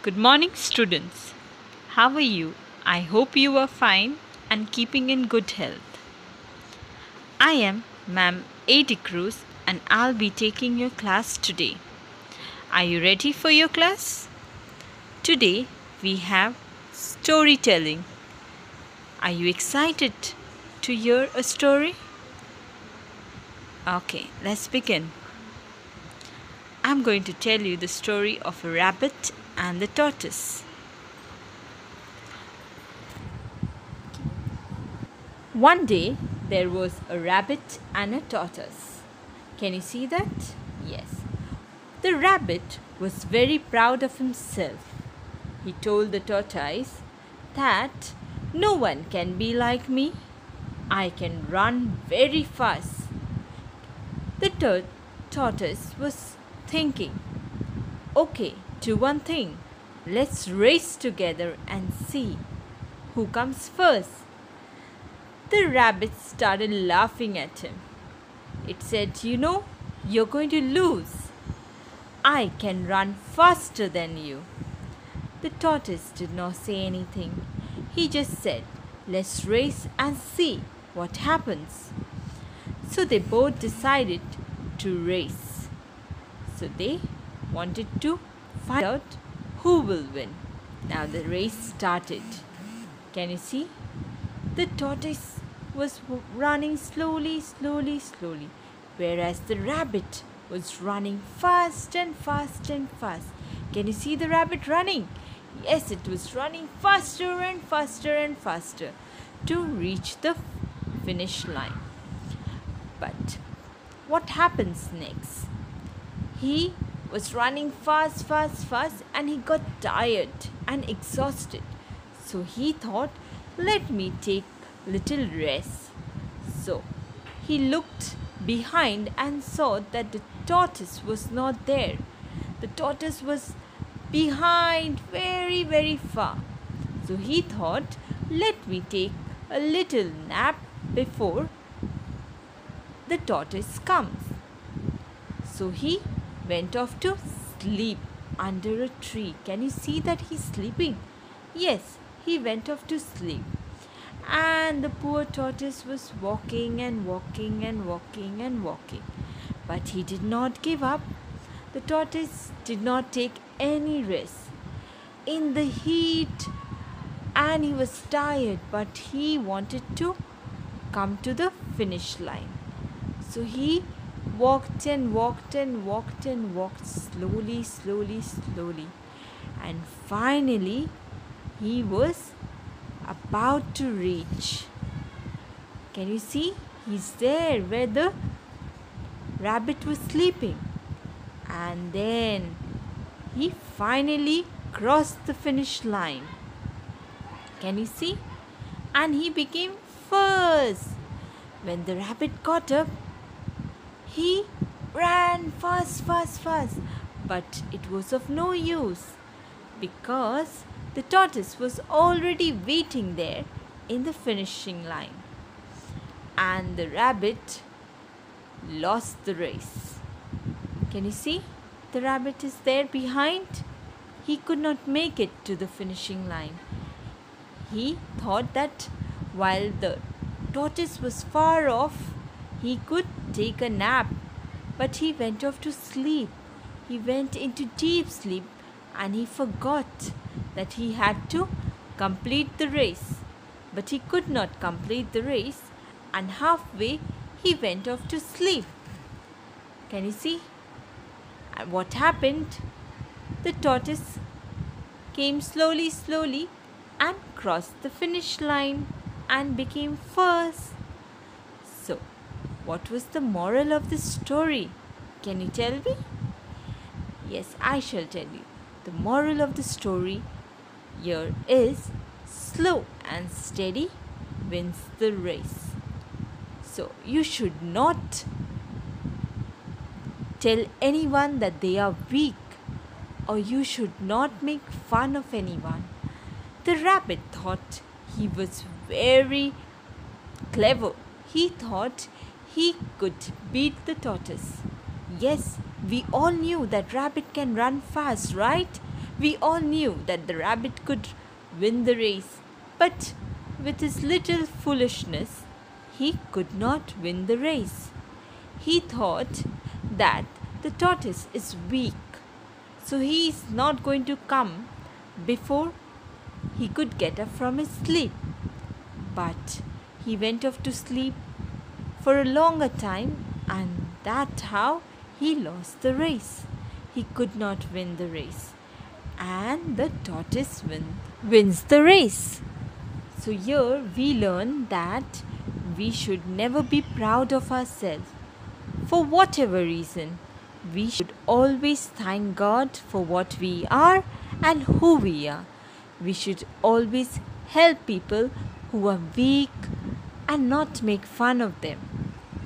Good morning, students. How are you? I hope you are fine and keeping in good health. I am Ma'am A.D. Cruz and I'll be taking your class today. Are you ready for your class? Today we have storytelling. Are you excited to hear a story? Okay, let's begin. I'm going to tell you the story of a rabbit and the tortoise. One day there was a rabbit and a tortoise. Can you see that? Yes. The rabbit was very proud of himself. He told the tortoise that no one can be like me. I can run very fast. The tortoise was thinking, okay, do one thing. Let's race together and see who comes first. The rabbit started laughing at him. It said, you're going to lose. I can run faster than you. The tortoise did not say anything. He just said, let's race and see what happens. So they both decided to race. So they wanted to find out who will win. Now the race started. Can you see? The tortoise was running slowly, whereas the rabbit was running fast and fast and fast. Can you see the rabbit running? Yes, it was running faster and faster and faster to reach the finish line. But what happens next? He was running fast and he got tired and exhausted. So he thought, let me take little rest. So he looked behind and saw that the tortoise was not there. The tortoise was behind very far. So he thought, let me take a little nap before the tortoise comes. So he went off to sleep under a tree. Can you see that he's sleeping? Yes, he went off to sleep. And the poor tortoise was walking and walking and walking and walking. But he did not give up. The tortoise did not take any rest. In the heat, and he was tired, but he wanted to come to the finish line. So he walked and walked and walked and walked slowly. And finally, he was about to reach. Can you see? He's there where the rabbit was sleeping. And then he finally crossed the finish line. Can you see? And he became first. When the rabbit caught up, he ran fast. But it was of no use because the tortoise was already waiting there in the finishing line. And the rabbit lost the race. Can you see? The rabbit is there behind. He could not make it to the finishing line. He thought that while the tortoise was far off, he could take a nap. But he went off to sleep. He went into deep sleep and he forgot that he had to complete the race. But he could not complete the race, and halfway he went off to sleep. Can you see? And what happened? The tortoise came slowly and crossed the finish line and became first. So, what was the moral of this story? Can you tell me? Yes, I shall tell you. The moral of the story here is slow and steady wins the race. So you should not tell anyone that they are weak, or you should not make fun of anyone. The rabbit thought he was very clever. He thought he could beat the tortoise. Yes, we all knew that rabbit can run fast, right? We all knew that the rabbit could win the race, but with his little foolishness, he could not win the race. He thought that the tortoise is weak, so he is not going to come before he could get up from his sleep. But he went off to sleep for a longer time, and that's how he lost the race. He could not win the race, and the tortoise wins the race. So here we learn that we should never be proud of ourselves. For whatever reason, we should always thank God for what we are and who we are. We should always help people who are weak and not make fun of them.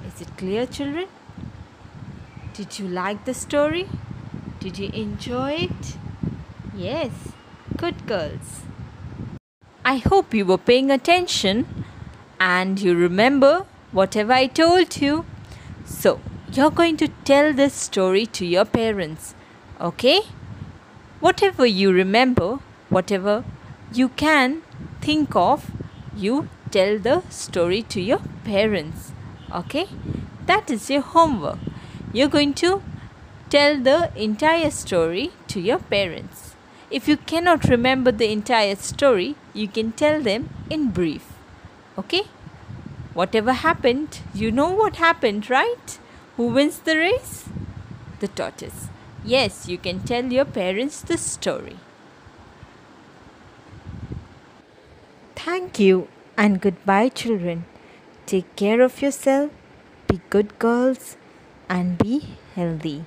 Is it clear, children? Did you like the story? Did you enjoy it? Yes, good girls. I hope you were paying attention and you remember whatever I told you. So, you're going to tell this story to your parents, okay? Whatever you remember, whatever you can think of, you tell the story to your parents, okay? That is your homework. You're going to tell the entire story to your parents. If you cannot remember the entire story, you can tell them in brief, okay? Whatever happened, you know what happened, right? Who wins the race? The tortoise. Yes, you can tell your parents the story. Thank you and goodbye, children. Take care of yourself, be good girls, and be healthy.